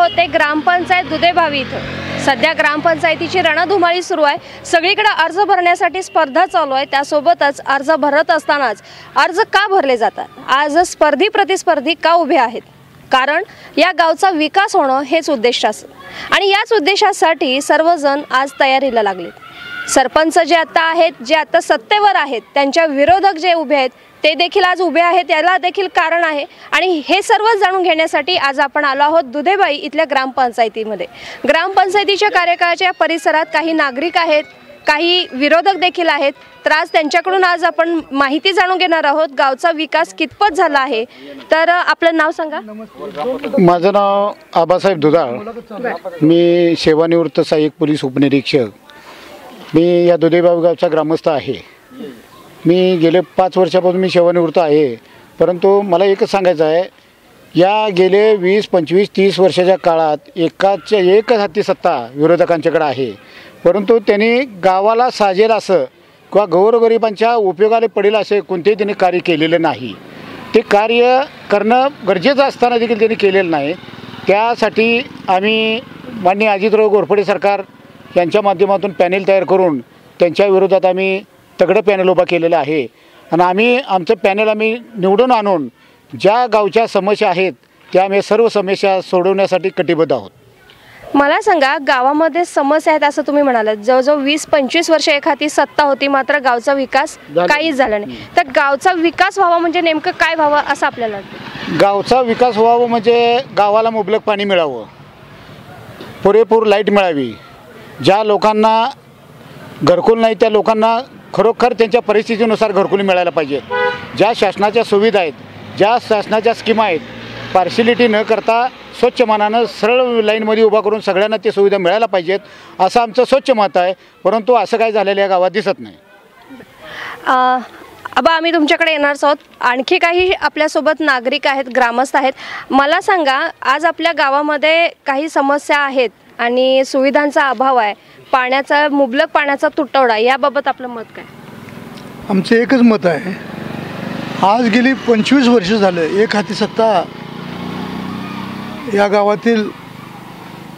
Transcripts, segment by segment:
आहोत ते ग्रामपंचायत दुधेभावी इथं। सध्या ग्रामपंचायतीची रणधुमाळी सुरू आहे। सगळीकडे अर्ज भरण्यासाठी स्पर्धा चालू आहे। त्यासोबतच अर्ज भरत असतानाच अर्ज का भरले जातात, आज स्पर्धी प्रतिस्पर्धी का उभे आहेत, कारण या गावचा विकास होणं हेच उद्दिष्ट असतं आणि याच उद्देशासाठी सर्वजण आज तयारीला लागले। सरपंच जे आता आहेत, जे आता सत्तेवर आहेत, त्यांच्या विरोधक जे उभे आहेत ते देखील आज उभे आहेत। याला देखील कारण आहे आणि हे सर्व जाणून घेण्यासाठी आज आपण आलो आहोत दुधेबाई इथल्या ग्रामपंचायतीमध्ये। ग्रामपंचायतीच्या कार्यकाळाच्या परिसरात काही नागरिक आहेत, काही विरोधक देखील आहेत। तर आज त्यांच्याकडून आज आपण माहिती जाणून घेणार आहोत, गावचा विकास कितपत झाला आहे। तर आपलं नाव सांगा। माझं नाव आबासाहेब दुधाळ, मी सेवानिवृत्त सहाय्यक पोलीस उपनिरीक्षक। मी या दुधेबाई गावचा ग्रामस्थ आहे। मी गेले 5 वर्षापासून मी सेवानिवृत्त आहे, परंतु मला एकच सांगायचं आहे, या गेले 20, 25, 30 वर्षाच्या काळात एकच हाती सत्ता विरोधकांच्याकडे आहे, परंतु त्यांनी गावाला साजेल असं किंवा गोरगरिबांच्या उपयोगाला पडेल असे कोणतेही त्यांनी कार्य केलेलं नाही। ते कार्य करणं गरजेचं असताना देखील त्यांनी केलेलं नाही। त्यासाठी आम्ही माननीय अजितराव घोरपडे सरकार यांच्या माध्यमातून पॅनेल तयार करून त्यांच्या विरोधात आम्ही तगडं पॅनल उभा केलेलं आहे आणि आमचं पॅनल निवडून आणून ज्या गावच्या समस्या आहेत त्या आम्ही सर्व समस्या सोडवण्यासाठी कटिबद्ध आहोत। मला सांगा, गावामध्ये समस्या आहेत असं तुम्ही म्हणालात, जवळजवळ 20-25 वर्ष एखादी सत्ता होती, मात्र गावचा विकास काहीच झाला नाही। तर गावचा विकास व्हावा म्हणजे नेमकं काय व्हावं असं आपल्याला वाटतं? गावचा विकास व्हावा म्हणजे गावाला मुबलक पाणी मिळावं, पुरेपूर लाईट मिळावी, ज्या लोकांना घरकुल नाही त्या लोकांना खरोखर त्यांच्या परिस्थितीनुसार घरकुल मिळायला पाहिजे। ज्या शासनाच्या सुविधा आहेत, ज्या शासनाच्या स्कीमा आहेत, पार्शिलिटी न करता स्वच्छ मनानं सरळ लाईनमध्ये उभा करून सगळ्यांना ते सुविधा मिळायला पाहिजेत असं आमचं स्वच्छ मत आहे, परंतु असं काय झालेलं या गावात दिसत नाही। आबा, आम्ही तुमच्याकडे येणारच आहोत। आणखी काही आपल्यासोबत नागरिक आहेत, ग्रामस्थ आहेत। मला सांगा, आज आपल्या गावामध्ये काही समस्या आहेत आणि सुविधांचा अभाव आहे, पाण्याचा मुबलक पाण्याचा तुटवडा, याबाबत आपलं मत काय? आमचं एकच मत आहे, आज गेली 25 वर्ष झालं एक हाती सत्ता या गावातील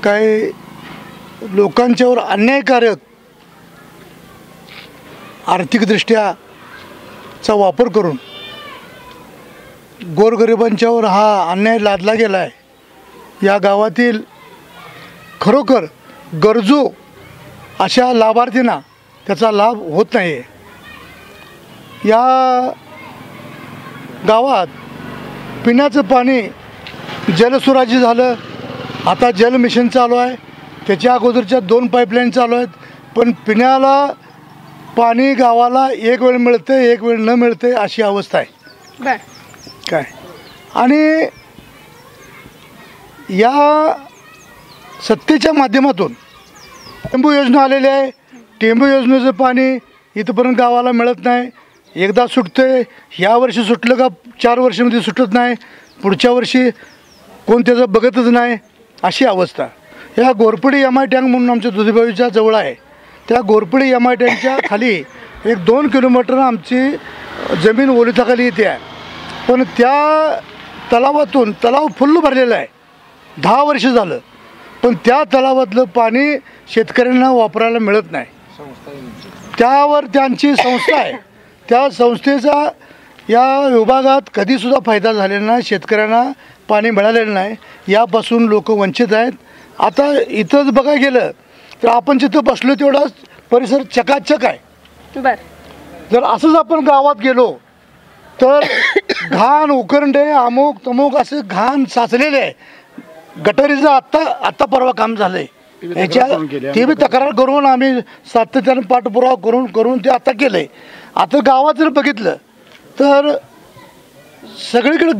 काही लोकांच्यावर अन्यायकारक आर्थिकदृष्ट्या चा वापर करून गोरगरिबांच्यावर हा अन्याय लादला गेला आहे। या गावातील खरोखर गरजू अशा लाभार्थींना त्याचा लाभ होत नाही आहे। या गावात पिण्याचं पाणी जलसुराजी झालं, आता जल मिशन चालू आहे, त्याच्या अगोदरच्या 2 पाईपलाईन चालू आहेत, पण पिण्याला पाणी गावाला एक वेळ मिळते एक वेळ न मिळते अशी अवस्था आहे काय। आणि या सत्तेच्या माध्यमातून टेंबू योजना आलेली आहे, टेंबू योजनेचं पाणी इथंपर्यंत गावाला मिळत नाही। एकदा सुटते, ह्या वर्षी सुटलं का 4 वर्षामध्ये सुटत नाही, पुढच्या वर्षी कोण त्याचं बघतच नाही अशी अवस्था। ह्या घोरपडी MI टँक म्हणून आमच्या दुधेबाईच्या जवळ आहे, त्या घोरपडी MI टँकच्या खाली 1-2 किलोमीटर आमची जमीन ओलिताखाली येते आहे, पण त्या तलावातून तलाव फुल्ल भरलेला आहे, 10 वर्ष झालं, पण त्या तलावातलं पाणी शेतकऱ्यांना वापरायला मिळत नाही। त्यावर त्यांची संस्था आहे, त्या संस्थेचा या विभागात कधीसुद्धा फायदा झालेला नाही, शेतकऱ्यांना पाणी मिळालेलं नाही, यापासून लोक वंचित आहेत। आता इथंच बघायला गेलं तर आपण जिथं बसलो तेवढाच परिसर चकाचक आहे। जर असंच आपण गावात गेलो तर घाण उकरंडे अमुक तमुक असं घाण साचलेले आहे। गटारीचं आत्ता परवा काम झालं आहे, ह्याच्या ते बी तक्रार करून आम्ही सातत्यानं पाठपुरावा करून ते आता केलं आहे। आता गावात जर बघितलं तर सगळीकडे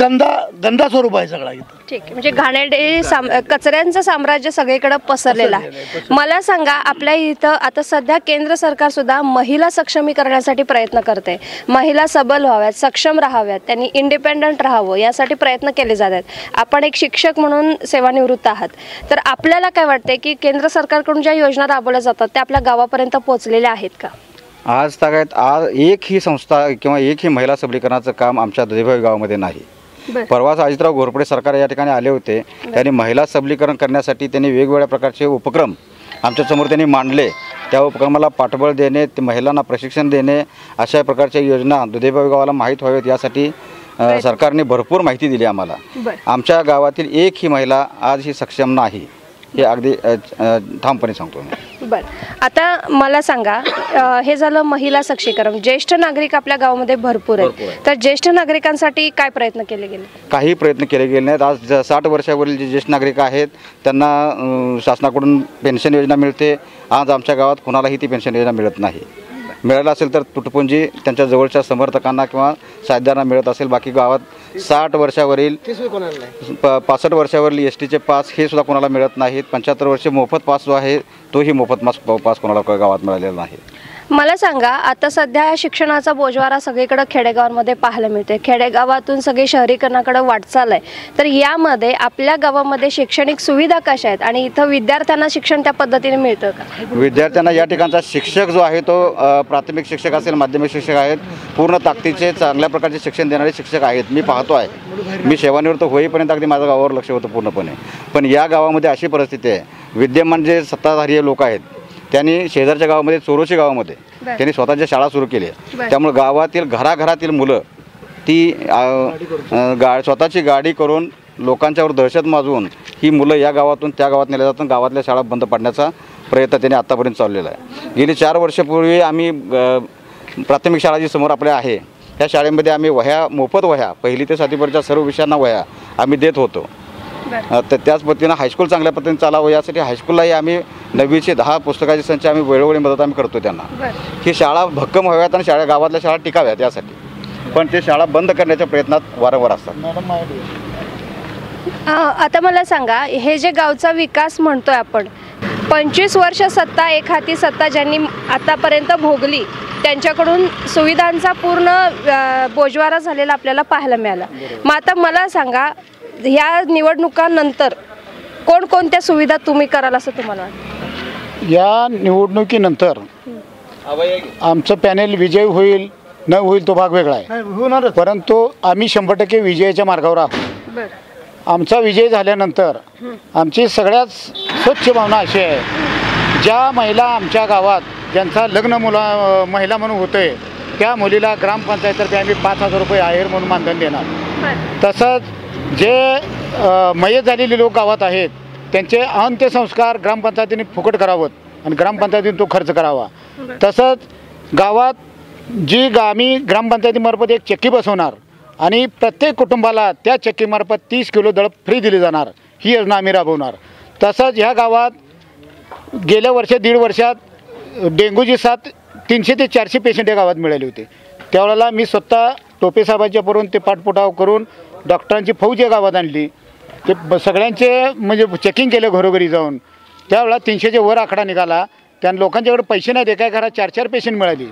गंदा स्वरूप आहे सगळा इथं। ठीक आहे, म्हणजे घाणेरडे कचऱ्यांचं साम्राज्य सगळीकडे पसरलेलं आहे। मला सांगा, आपल्या इथं आता सध्या केंद्र सरकार सुद्धा महिला सक्षमीकरणासाठी प्रयत्न करते, महिला सबल व्हाव्यात, सक्षम राहाव्यात, त्यांनी इंडिपेंडंट राहावं यासाठी प्रयत्न केले जात आहेत। आपण एक शिक्षक म्हणून सेवानिवृत्त आहात, तर आपल्याला काय वाटते की केंद्र सरकारकडून ज्या योजना राबवल्या जातात त्या आपल्या गावापर्यंत पोहोचलेल्या आहेत का? आज तागायत आज एक ही संस्था किंवा एक ही महिला सबलीकरणाचं काम आमच्या दुधेबाई गावामध्ये नाही। परवाच अजितराव घोरपडे सरकार या ठिकाणी आले होते. त्यांनी महिला सबलीकरण करण्यासाठी त्यांनी वेगवेगळ्या प्रकारचे उपक्रम आमच्यासमोर त्यांनी मांडले. त्या उपक्रमाला पाठबळ देणे, ते महिलांना प्रशिक्षण देणे, अशा प्रकारच्या योजना दुधेबावी गावाला माहीत व्हाव्यात यासाठी सरकारने भरपूर माहिती दिली आम्हाला. आमच्या गावातील एक ही महिला आज ही सक्षम नाही, हे अगदी ठामपणे सांगतो मी. बरं, आता मला सांगा, हे झालं महिला सक्षमीकरण. ज्येष्ठ नागरिक आपल्या गावामध्ये भरपूर आहेत, तर ज्येष्ठ नागरिकांसाठी काय प्रयत्न केले गेले? काही प्रयत्न केले गेले नाहीत. आज 60 वर्षावरील जे ज्येष्ठ नागरिक आहेत त्यांना शासनाकडून पेन्शन योजना मिळते. आज आमच्या गावात कोणालाही ती पेन्शन योजना मिळत नाही. मिळालं असेल तर तुटपुंजी त्यांच्या जवळच्या समर्थकांना किंवा साथीदारांना मिळत असेल. बाकी गावात 60 वर्षावरील 65 वर्षावरील एसटीचे पास हे सुद्धा कोणाला मिळत नाहीत. 75 वर्षे मोफत पास जो आहे तोही मोफत पास कोणाला गावात मिळालेला नाही. मला सांगा, आता सध्या शिक्षणाचा बोजवारा सगळीकडे खेडेगावांमध्ये पाहायला मिळते. खेडेगावातून सगळी शहरीकरणाकडे वाटचाल आहे. तर यामध्ये आपल्या गावामध्ये शैक्षणिक सुविधा कशा आहेत आणि इथं विद्यार्थ्यांना शिक्षण त्या पद्धतीने मिळतं का? विद्यार्थ्यांना या ठिकाणचा शिक्षक जो आहे तो प्राथमिक शिक्षक असेल, माध्यमिक शिक्षक आहेत, पूर्ण ताकदीचे चांगल्या प्रकारचे शिक्षण देणारे शिक्षक आहेत. मी पाहतो आहे, मी सेवानिवृत्त होईपर्यंत अगदी माझ्या गावावर लक्ष होतं पूर्णपणे. पण या गावामध्ये अशी परिस्थिती आहे, विद्यमान जे सत्ताधारी लोक आहेत त्यांनी शेजारच्या गावामध्ये, चोरोशी गावामध्ये त्यांनी स्वतःच्या शाळा सुरू केल्या. त्यामुळे गावातील घराघरातील मुलं ती स्वतःची गाडी करून लोकांच्यावर दहशत माजवून ही मुलं या गावातून त्या गावात नेल्या जातात. गावातल्या शाळा बंद पाडण्याचा प्रयत्न त्यांनी आत्तापर्यंत चाललेला आहे. गेली 4 वर्षापूर्वी आम्ही प्राथमिक शाळा जी समोर आपल्या आहे त्या शाळेमध्ये आम्ही मोफत वह्या 1ली ते 7वीपर्यंतच्या सर्व विषयांना वह्या आम्ही देत होतो. तर त्याच पद्धतीनं हायस्कूल चांगल्या पद्धतीने चालावं यासाठी हायस्कूललाही आम्ही 9वी चे 10 पुस्तकाचे संच आम्ही वेळोवेळी मदत आम्ही करतो त्यांना. ही शाळा भक्कम व्हाव्यात आणि गावातल्या शाळा टिकाव्यात यासाठी. पण ते शाळा बंद करण्याच्या प्रयत्नात वारंवार असतात. आता मला सांगा, हे जे गावचा विकास म्हणतोय आपण, 25 वर्ष सत्ता, एक हाती सत्ता ज्यांनी आतापर्यंत भोगली त्यांच्याकडून सुविधांचा पूर्ण बोजवारा झालेला आपल्याला पाहायला मिळाला. मग आता मला सांगा, ह्या निवडणुकांनंतर कोणकोणत्या सुविधा तुम्ही कराल असं तुम्हाला वाटतं? या निवडणुकीनंतर आमचं पॅनेल विजय होईल न होईल तो भाग वेगळा आहे, परंतु आम्ही 100% विजयाच्या मार्गावर आहोत. आमचा विजय झाल्यानंतर आमची सगळ्यात स्वच्छ भावना अशी आहे, ज्या महिला आमच्या गावात ज्यांचा लग्न महिला म्हणून होतंय त्या मुलीला ग्रामपंचायततर्फे आम्ही 5,000 रुपये आहेर म्हणून मानधन देणार. तसंच जे मयत झालेले लोक गावात आहेत त्यांचे अंत्यसंस्कार ग्रामपंचायतीने फुकट करावं आणि ग्रामपंचायतीने तो खर्च करावा. तसंच गावात आम्ही ग्रामपंचायतीमार्फत एक चक्की बसवणार आणि प्रत्येक कुटुंबाला त्या चक्कीमार्फत 30 किलो दळप फ्री दिली जाणार, ही योजना आम्ही राबवणार. तसंच ह्या गावात गेल्या 1.5 वर्षात डेंग्यूची साथ 300 ते 400 पेशंट या गावात मिळाले होते. त्यावेळेला मी स्वतः टोपे साहेबांच्या करून ते पाठपुरावा करून डॉक्टरांची फौज या गावात आणली. ते सगळ्यांचे म्हणजे चेकिंग केलं घरोघरी जाऊन. त्यावेळेला 300च्या वर आकडा निघाला. त्या लोकांच्याकडे पैसे नाही, एका घरात 4-4 पेशंट मिळाली.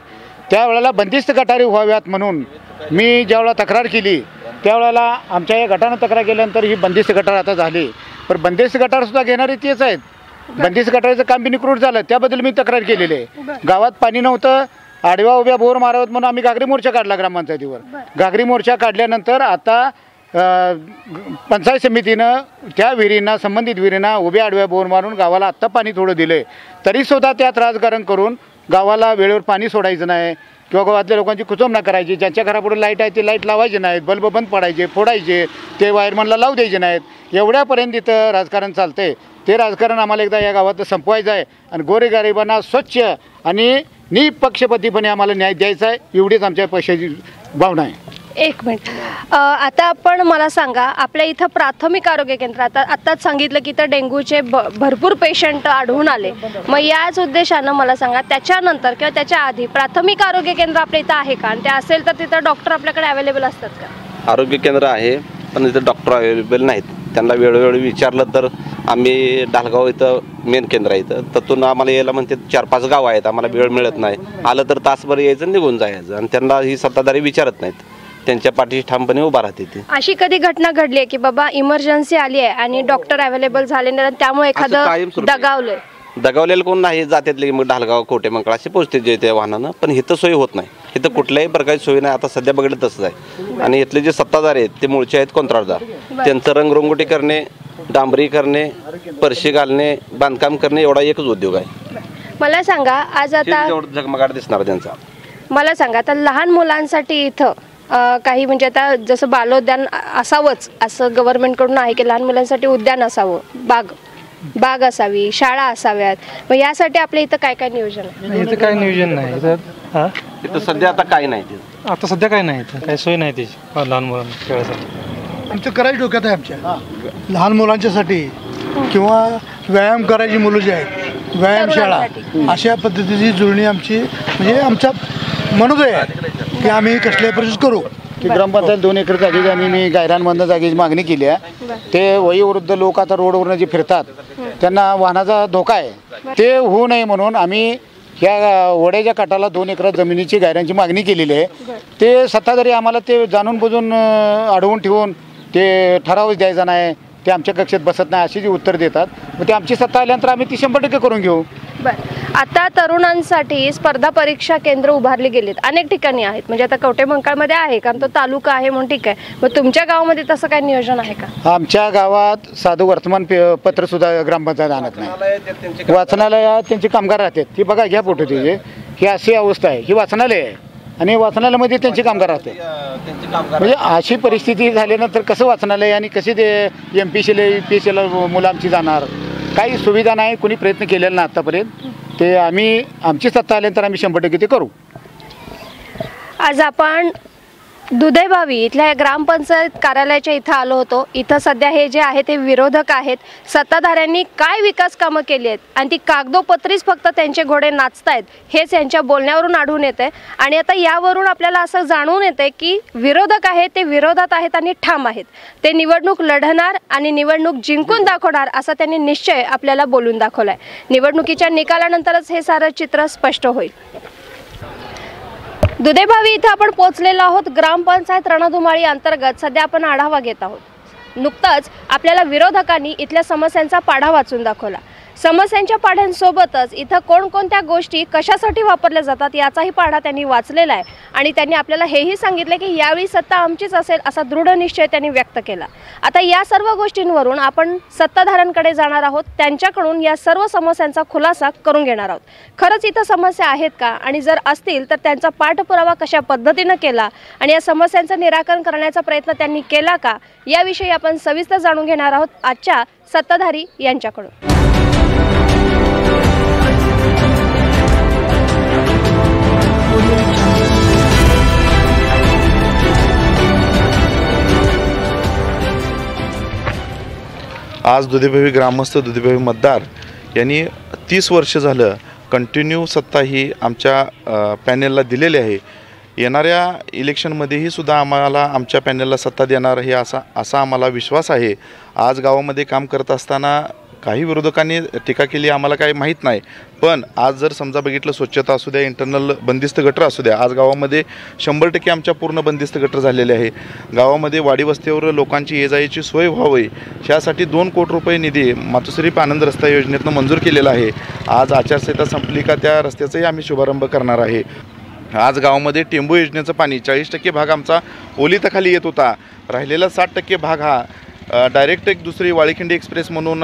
त्यावेळेला बंदिस्त गटारी व्हाव्यात म्हणून मी ज्यावेळेला तक्रार केली त्यावेळेला आमच्या या गटानं तक्रार केल्यानंतर ही बंदिस्त गटार आता झाली. पण बंदिस्त गटारसुद्धा घेणारे तेच आहेत. बंदिस्त गटारीचं काम बी निकृष्ट झालं, त्याबद्दल मी तक्रार केलेली आहे. गावात पाणी नव्हतं, आडव्या उभ्या बोर मारावत म्हणून आम्ही घागरी मोर्चा काढला ग्रामपंचायतीवर. घागरी मोर्चा काढल्यानंतर आता पंचायत समितीनं त्या विहिरींना, संबंधित विहिरींना उभ्या आडव्या बोर मारून गावाला आत्ता पाणी थोडं दिलं आहे. तरीसुद्धा त्यात राजकारण करून गावाला वेळेवर पाणी सोडायचं नाही किंवा गावातल्या लोकांची कुचंबना करायची. ज्यांच्या घरापुढे लाईट आहे ते लाईट लावायचे नाहीत, बल्ब बंद पडायचे, फोडायचे, ते वायरमनला लावू द्यायचे नाहीत. एवढ्यापर्यंत इथं राजकारण चालतंय. ते राजकारण आम्हाला एकदा या गावात संपवायचं आहे आणि गोरेगरिबांना स्वच्छ आणि निपक्षपातीपणे आम्हाला न्याय द्यायचा आहे, एवढीच आमच्या पैशाची भावना आहे. एक मिनिट, आता आपण मला सांगा, आपल्या इथं प्राथमिक आरोग्य केंद्र आत्ताच सांगितलं की तर डेंग्यूचे भरपूर पेशंट आढळून आले. मग याच उद्देशानं मला सांगा, त्याच्यानंतर किंवा त्याच्या आधी प्राथमिक आरोग्य केंद्र आपल्या इथं आहे का? आणि ते असेल तर तिथं डॉक्टर आपल्याकडे अवेलेबल असतात का? आरोग्य केंद्र आहे, पण इथं डॉक्टर अवेलेबल नाहीत. त्यांना वेळोवेळी विचारलं तर आम्ही ढालगाव इथं मेन केंद्र आहे, इथं त्यातून आम्हाला यायला म्हणते 4-5 गाव आहेत, आम्हाला वेळ मिळत नाही. आलं तर तासभर यायचं, निघून जायचं. आणि त्यांना ही सत्ताधारी विचारत नाहीत, त्यांच्या पाठीशी ठामपणे उभा राहते. ती अशी कधी घटना घडली आहे की बाबा इमर्जन्सी आली आहे आणि डॉक्टर अवेलेबल झाले नाही, त्यामुळे एखादं दगावलेलं कोण नाही, जात्यातले मग ढालगाव, कोटे मंगळ असे पोहोचते जे त्या वाहनानं, पण इथं सोय होत नाही. इथं कुठल्याही प्रकारची सोय नाही. आता सध्या बघितलं तसंच आहे. आणि इथले जे सत्ताधारी आहेत ते मूळचे आहेत कंत्राटदार. त्यांचं रंगरंगोटी करणे, डांबरी करणे, परशी घालणे, बांधकाम करणे एवढा एकच उद्योग आहे. मला सांगा आज आता झगमगाट दिसणार त्यांचा. मला सांगा आता लहान मुलांसाठी इथं काही म्हणजे आता जसं बालोद्यान असावंच असं गव्हर्नमेंटकडून आहे की लहान मुलांसाठी उद्यान असावं, बाग असावी, शाळा असाव्यात. मग यासाठी आपल्या इथं काय काय नियोजन आहे? इथं काय नियोजन नाही. इथं सध्या आता काय नाही. आता सध्या काय नाही, काही सोय नाही त्याची लहान मुलांना खेळायसाठी. आमचं करायची डोक्यात आहे आमच्या लहान मुलांच्यासाठी किंवा व्यायाम करायची मुलं जी आहेत व्यायामशाळा अशा पद्धतीची जुळणी आमची म्हणजे आमचा मनोदय आहे की आम्ही कसल्या परिस्थितीत करू. की ग्रामपंचायत 2 एकर जागेची आणि मी गायरानमधनं जागेची मागणी केली आहे. ते वयोवृद्ध लोक आता रोडवरनं जे फिरतात त्यांना वाहनाचा धोका आहे, ते होऊ नये म्हणून आम्ही ह्या वड्याच्या काठाला 2 एकर जमिनीची गायरांची मागणी केलेली आहे. ते सत्ताधारी आम्हाला ते जाणून बुजून अडवून ठेवून ते ठरावच द्यायचा नाही, ते आमच्या कक्षेत बसत नाही अशी जी उत्तर देतात. मग ते आमची सत्ता आल्यानंतर आम्ही ती 100% करून घेऊ. आता तरुणांसाठी स्पर्धा परीक्षा केंद्र उभारली गेलीत, अनेक ठिकाणी आहेत. म्हणजे आता कवठेमंकाळमध्ये आहे कारण तो तालुका आहे म्हणून ठीक आहे. मग तुमच्या गावामध्ये तसं काही नियोजन आहे का? आमच्या गावात साधं वर्तमानपत्र सुद्धा ग्रामपंचायत आणत नाही. वाचनालयात त्यांचे कामगार राहतात. ती बघा घ्या फोटो तिचे, ही अशी अवस्था आहे. ही वाचनालय आहे आणि वाचनालयामध्ये त्यांचे कामगार राहते. म्हणजे अशी परिस्थिती झाल्यानंतर कसं वाचनालय आणि कसे ते MPCला UPSCला मुलं आमची जाणार? काही सुविधा नाही, कोणी प्रयत्न केलेला नाही आत्तापर्यंत. ते आम्ही आमची सत्ता आल्यानंतर आम्ही 100% ते करू. आज आपण दुधेभावी इथल्या ग्रामपंचायत कार्यालयाच्या इथं आलो होतो. इथं सध्या हे जे आहे ते विरोधक आहेत. सत्ताधाऱ्यांनी काय विकास कामं केली आहेत आणि ती कागदोपत्रीच फक्त त्यांचे घोडे नाचतायत हेच यांच्या बोलण्यावरून आढळून येतंय. आणि आता यावरून आपल्याला असं जाणून येतंय की विरोधक आहेत ते विरोधात आहेत आणि ठाम आहेत. ते निवडणूक लढणार आणि निवडणूक जिंकून दाखवणार असा त्यांनी निश्चय आपल्याला बोलून दाखवलाय. निवडणुकीच्या निकालानंतरच हे सारं चित्र स्पष्ट होईल. दुधेभावी इथं आपण पोहोचलेलो आहोत. ग्रामपंचायत रणधुमाळी अंतर्गत सध्या आपण आढावा घेत आहोत. नुकताच आपल्याला विरोधकांनी इथल्या समस्यांचा पाढा वाचून दाखवला. समस्यांच्या पाढ्यांसोबतच इथं कोणकोणत्या गोष्टी कशासाठी वापरल्या जातात याचाही पाढा त्यांनी वाचलेला आहे. आणि त्यांनी आपल्याला हेही सांगितलं की यावेळी सत्ता आमचीच असेल असा दृढ निश्चय त्यांनी व्यक्त केला. आता या सर्व गोष्टींवरून आपण सत्ताधाऱ्यांकडे जाणार आहोत. त्यांच्याकडून या सर्व समस्यांचा खुलासा करून घेणार आहोत. खरंच इथं समस्या आहेत का आणि जर असतील तर त्यांचा पाठपुरावा कशा पद्धतीनं केला आणि या समस्यांचं निराकरण करण्याचा प्रयत्न त्यांनी केला का याविषयी आपण सविस्तर जाणून घेणार आहोत आजच्या सत्ताधारी यांच्याकडून. आज दुधेभावी ग्रामस्थ दुधेभावी मतदार यांनी 30 वर्ष झालं कंटिन्यू सत्ता ही आमच्या पॅनेलला दिलेली आहे. येणाऱ्या इलेक्शनमध्येही सुद्धा आम्हाला आमच्या पॅनेलला सत्ता देणार हे असा आम्हाला विश्वास आहे. आज गावामध्ये काम करत असताना काही विरोधकांनी टीका केली आम्हाला काही माहीत नाही, पण आज जर समजा बघितलं स्वच्छता असू द्या, इंटरनल बंदिस्त गटर असू द्या, आज गावामध्ये 100% आमच्या पूर्ण बंदिस्त गटर झालेले आहे. गावामध्ये वाडी वस्तीवर लोकांची ये जायची सोय व्हावी यासाठी 2 कोटी रुपये निधी मातोश्री आनंद रस्ता योजनेतून मंजूर केलेला आहे. आज आचारसंहिता संपली का त्या रस्त्याचाही आम्ही शुभारंभ करणार आहे. आज गावामध्ये टेंबू योजनेचं पाणी 40% भाग आमचा ओलिताखाली येत होता. राहिलेला 60% भाग हा डायरेक्ट एक दुसरी वाळीखिंडी एक्सप्रेस म्हणून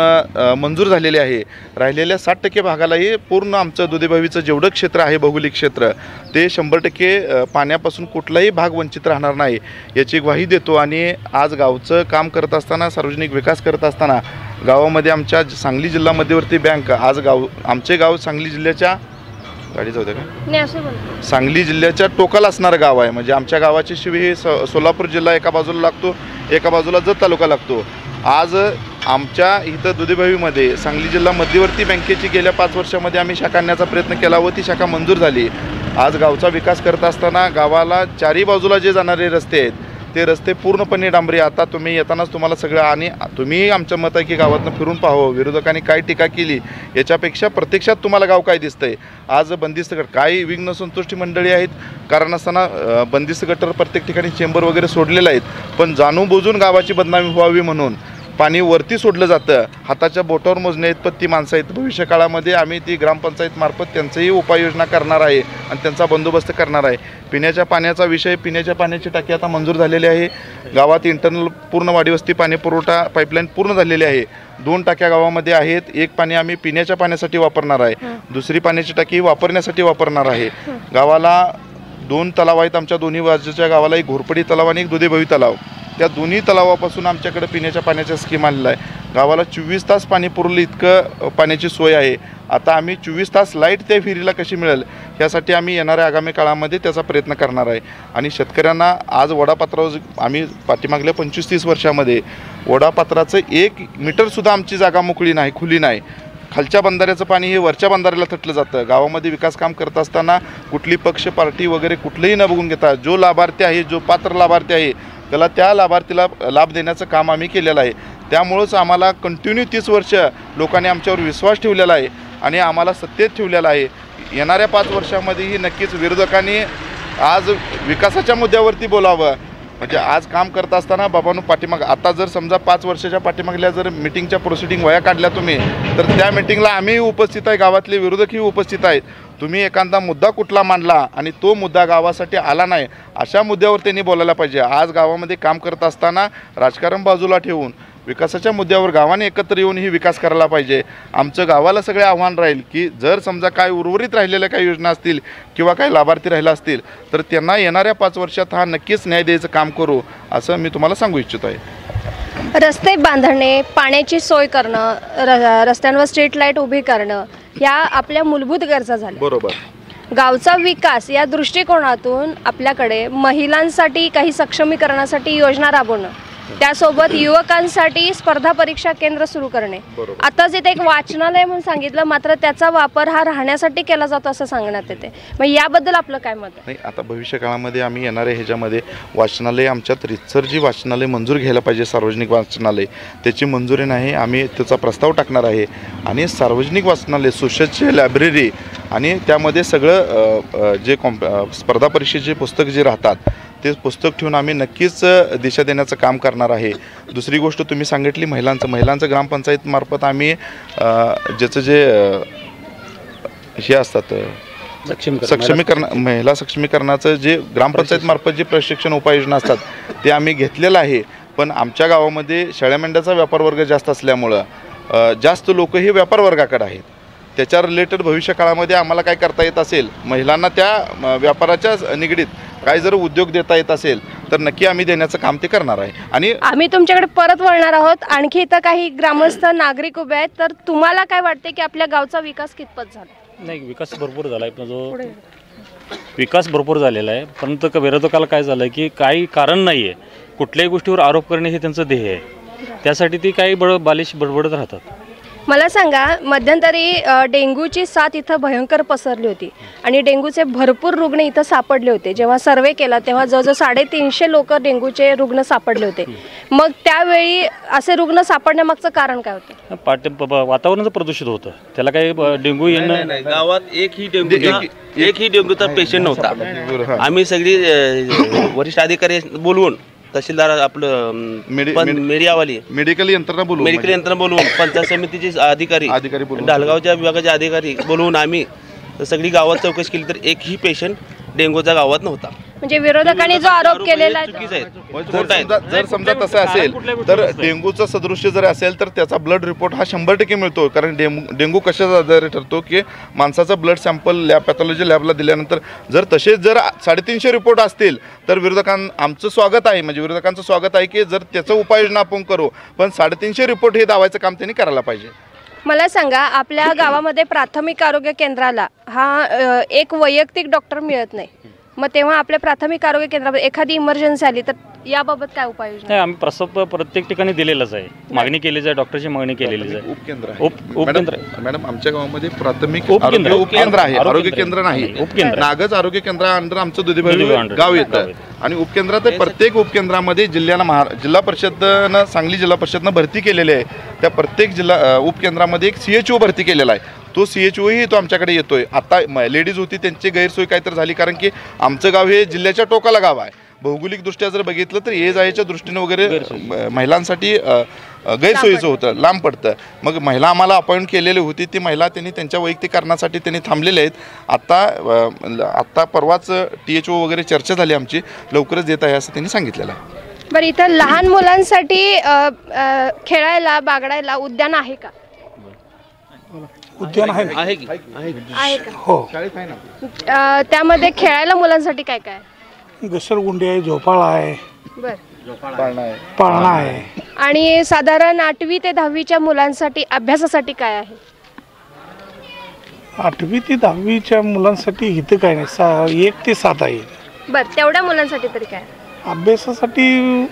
मंजूर झालेले आहे. राहिलेल्या 60% भागालाही पूर्ण आमचं दुधेभावीचं जेवढं क्षेत्र आहे भौगोलिक क्षेत्र ते 100% पाण्यापासून कुठलाही भाग वंचित राहणार नाही याची ग्वाही देतो. आणि आज गावचं काम करत असताना, सार्वजनिक विकास करत असताना गावामध्ये आमच्या सांगली जिल्हा मध्यवर्ती बँक, आज आमचे गाव सांगली जिल्ह्याच्या गाडी जाऊ द्या का सांगली जिल्ह्याच्या टोकाला असणारं गाव आहे. म्हणजे आमच्या गावाची शिवी सोलापूर जिल्हा एका बाजूला लागतो, एका बाजूला जत तालुका लागतो. आज आमच्या इथं दुधेभावीमध्ये सांगली जिल्हा मध्यवर्ती बँकेची गेल्या 5 वर्षामध्ये आम्ही शाखा आणण्याचा प्रयत्न केला व ती शाखा मंजूर झाली. आज गावचा विकास करत असताना गावाला 4ही बाजूला जे जाणारे रस्ते आहेत ते रस्ते पूर्णपणे डांबरी. आता तुम्ही येतानाच तुम्हाला सगळं, आणि तुम्ही आमचं मत आहे की गावातनं फिरून पाहावं, विरोधकांनी काय टीका केली याच्यापेक्षा प्रत्यक्षात तुम्हाला गाव काय दिसतंय. आज बंदिस्त गट काही विघ्न संतुष्टी मंडळी आहेत, कारण असताना बंदिस्त गटर प्रत्येक ठिकाणी चेंबर वगैरे सोडलेले आहेत, पण जाणून बुजून गावाची बदनामी व्हावी म्हणून पाणी वरती सोडलं जातं, हाताच्या बोटावर मोजण्या इतपत ती माणसं आहेत. भविष्य काळामध्ये आम्ही ती ग्रामपंचायतमार्फत त्यांचंही उपाययोजना करणार आहे आणि त्यांचा बंदोबस्त करणार आहे. पिण्याच्या पाण्याचा विषय, पिण्याच्या पाण्याची टाकी आता मंजूर झालेली आहे. गावात इंटरनल पूर्ण वाडीवस्ती पाणी पुरवठा पाईपलाईन पूर्ण झालेली आहे. 2 टाक्या गावामध्ये आहेत. एक पाणी आम्ही पिण्याच्या पाण्यासाठी वापरणार आहे, दुसरी पाण्याची टाकी वापरण्यासाठी वापरणार आहे. गावाला 2 तलाव आहेत. आमच्या दोन्ही बाजूच्या गावाला एक घोरपडी तलाव आणि एक दुधेभावी तलाव. त्या दोन्ही तलावापासून आमच्याकडे पिण्याच्या पाण्याचा स्कीम आलेला आहे. गावाला 24 तास पाणी पुरवलं इतकं पाण्याची सोय आहे. आता आम्ही 24 तास लाईट त्या विहिरीला कशी मिळेल यासाठी आम्ही येणाऱ्या आगामी काळामध्ये त्याचा प्रयत्न करणार आहे. आणि शेतकऱ्यांना आज वडापात्रावर आम्ही पाठीमागल्या 25-30 वर्षामध्ये वडापात्राचं 1 मीटरसुद्धा आमची जागा मोकळी नाही, खुली नाही. खालच्या बंधाऱ्याचं पाणी हे वरच्या बंधाऱ्याला थटलं जातं. गावामध्ये विकास काम करत असताना कुठली पक्ष पार्टी वगैरे कुठलंही न बघून घेता जो लाभार्थी आहे, जो पात्र लाभार्थी आहे त्याला त्या लाभार्थीला लाभ देण्याचं काम आम्ही केलेलं आहे. त्यामुळंच आम्हाला कंटिन्यू 30 वर्ष लोकांनी आमच्यावर विश्वास ठेवलेला आहे आणि आम्हाला सत्तेत ठेवलेला आहे. येणाऱ्या 5 वर्षामध्येही नक्कीच विरोधकांनी आज विकासाच्या मुद्द्यावरती बोलावं. म्हणजे आज काम करत असताना बाबांनो पाठीमाग आता जर समजा 5 वर्षाच्या पाठीमागल्या जर मिटिंगच्या प्रोसिडिंग वया काढल्या तुम्ही, तर त्या मिटिंगला आम्ही उपस्थित आहे, गावातले विरोधकही उपस्थित आहेत. तुम्ही एखादा मुद्दा कुठला मांडला आणि तो मुद्दा गावासाठी आला नाही, अशा मुद्द्यावर त्यांनी बोलायला पाहिजे. आज गावामध्ये काम करत असताना राजकारण बाजूला ठेवून विकासाच्या मुद्द्यावर गावाने एकत्र येऊन ही विकास करायला पाहिजे. आमचं गावाला सगळे आव्हान राहील की जर समजा काय उर्वरित राहिलेल्या काही योजना असतील किंवा काही लाभार्थी राहिला असतील तर त्यांना येणाऱ्या 5 वर्षात हा नक्कीच न्याय द्यायचं काम करू, असं मी तुम्हाला सांगू इच्छितो आहे. रस्ते बांधणे, पाण्याची सोय करणं, रस्त्यांवर स्ट्रीट लाईट उभी करणं या आपल्या मूलभूत गरजा झाल्या. बरोबर. गावचा विकास या दृष्टिकोनातून आपल्याकडे महिलांसाठी काही सक्षमीकरणासाठी योजना राबवणं, त्यासोबत युवकांसाठी स्पर्धा परीक्षा केंद्र सुरू करणे. आताच इथे एक वाचनालय म्हणून सांगितलं, मात्र त्याचा वापर हा राहण्यासाठी केला जातो असं सांगण्यात येते. मग याबद्दल आपलं काय मत आहे? नाही, आता भविष्य काळामध्ये आम्ही येणाऱ्या ह्याच्यामध्ये वाचनालय आमच्यात रितसर जी वाचनालय मंजूर घ्यायला पाहिजे, सार्वजनिक वाचनालय त्याची मंजुरी नाही. आम्ही त्याचा प्रस्ताव टाकणार आहे आणि सार्वजनिक वाचनालय, सोशलची लायब्ररी आणि त्यामध्ये सगळं जे स्पर्धा परीक्षेचे पुस्तक जे राहतात ते पुस्तक ठेवून आम्ही नक्कीच दिशा देण्याचं काम करणार आहे. दुसरी गोष्ट तुम्ही सांगितली महिलांचं ग्रामपंचायतमार्फत आम्ही ज्याचं जे हे असतात सक्षमीकरण, महिला सक्षमीकरणाचं जे ग्रामपंचायतमार्फत जे प्रशिक्षण उपाययोजना असतात ते आम्ही घेतलेलं आहे. पण आमच्या गावामध्ये शेळ्या मेंढ्याचा व्यापार वर्ग जास्त असल्यामुळं जास्त लोक हे व्यापार वर्गाकडे आहेत. त्याच्या रिलेटेड भविष्य काळामध्ये आम्हाला काय करता येत असेल, महिलांना त्या व्यापाराच्या निगडीत काय जर उद्योग देता येत असेल तर नक्की आम्ही देण्याचं काम ते करणार आहे. आणि आम्ही तुमच्याकडे परत वळणार आहोत. आणखी इथं काही ग्रामस्थ नागरिक उभे आहेत, तर तुम्हाला काय वाटते की आपल्या गावचा विकास कितपत झाला? नाही, विकास भरपूर झाला आहे. पण जो विकास भरपूर झालेला आहे, परंतु विरोधकाला काय झालं की काही कारण नाही आहे, कुठल्याही गोष्टीवर आरोप करणे हे त्यांचं ध्येय आहे. त्यासाठी ती काही बालिश बडबडत राहतात. मला सांगा, मध्यंतरी डेंग्यूची साथ इथं भयंकर पसरली होती आणि डेंग्यूचे भरपूर रुग्ण इथं सापडले होते. जेव्हा सर्वे केला तेव्हा जवळजवळ 350 लोक डेंग्यूचे रुग्ण सापडले होते. मग त्यावेळी असे रुग्ण सापडण्यामागचं कारण काय होतं? वातावरण प्रदूषित होतं, त्याला काही डेंग्यू येणं. गावात एकही डेंग्यूचा पेशंट नव्हता. आम्ही सगळी वरिष्ठ अधिकारी बोलवून, तहसीलदार आपलं मीडियावाली मेडिकल यंत्रणा बोलवून, पंचायत समितीचे अधिकारी ढालगावच्या विभागाचे अधिकारी बोलवून आम्ही सगळी गावात चौकशी केली तर एकही पेशंट डेंग्यूचा गावात नव्हता. म्हणजे विरोधकांनी जो आरोप केलेला आहे जर समजा तसं असेल तर डेंग्यूचं सदृश्य जर असेल तर त्याचा ब्लड रिपोर्ट हा 100% मिळतो. कारण डेंग्यू कशाचा आधारे ठरतो की माणसाचा ब्लड सॅम्पल पॅथॉलॉजी लॅबला दिल्यानंतर जर तसेच जर 350 रिपोर्ट असतील तर आमचं स्वागत आहे, म्हणजे विरोधकांचं स्वागत आहे की जर त्याचं उपाययोजना आपण करू. पण 350 रिपोर्ट हे दावायचं काम त्यांनी करायला पाहिजे. मला सांगा, आपल्या गावामध्ये प्राथमिक आरोग्य केंद्राला हा एक वैयक्तिक डॉक्टर मिळत नाही. मग तेव्हा आपल्या प्राथमिक आरोग्य केंद्रामध्ये एखादी इमर्जन्सी आली तर याबाबत काय उपाययोजना? नाही, आम्ही प्रस्ताव प्रत्येक ठिकाणी दिलेलाच आहे, मागणी केलेली आहे, डॉक्टरची मागणी केलेली आहे. उपकेंद्र मॅडम आमच्या गावामध्ये प्राथमिक उपकेंद्र आहे, आरोग्य केंद्र नाही. नागज आरोग्य केंद्र अंडर आमचं दुधेभावी गाव येतं आणि उपकेंद्रात प्रत्येक उपकेंद्रामध्ये जिल्हा परिषदनं, सांगली जिल्हा परिषदनं भरती केलेली आहे. त्या प्रत्येक जिल्हा उपकेंद्रामध्ये एक CHO भरती केलेला आहे. तो CHOही तो आमच्याकडे येतोय. आता लेडीज होती त्यांची गैरसोय काहीतरी झाली, कारण की आमचं गाव हे जिल्ह्याच्या टोकाला गाव आहे. भौगोलिकदृष्ट्या जर बघितलं तर ये जायच्या दृष्टीने वगैरे महिलांसाठी गैरसोयीचं होतं, लांब पडतं. मग महिला आम्हाला अपॉइंट केलेली होती, ती महिला त्यांनी त्यांच्या वैयक्तिक कारणासाठी त्यांनी थांबलेले आहेत. आत्ता परवाच THO वगैरे चर्चा झाली आमची, लवकरच देत आहे असं त्यांनी सांगितलेलं आहे. बरं, इथं लहान मुलांसाठी खेळायला बागडायला उद्यान आहे का? उद्यान आहे की आहे का? हो. त्यामध्ये खेळायला मुलांसाठी काय काय? घसरगुंडी आहे, झोपाळा आहे, बरं. पाळणा आहे. आणि साधारण 8वी ते 10वीच्या मुलांसाठी अभ्यासासाठी काय आहे? 8वी ते 10वीच्या मुलांसाठी इथं काय नाही, 1 ते 7 आहे. बरं, तेवढ्या मुलांसाठी तरी काय? अभ्यासासाठी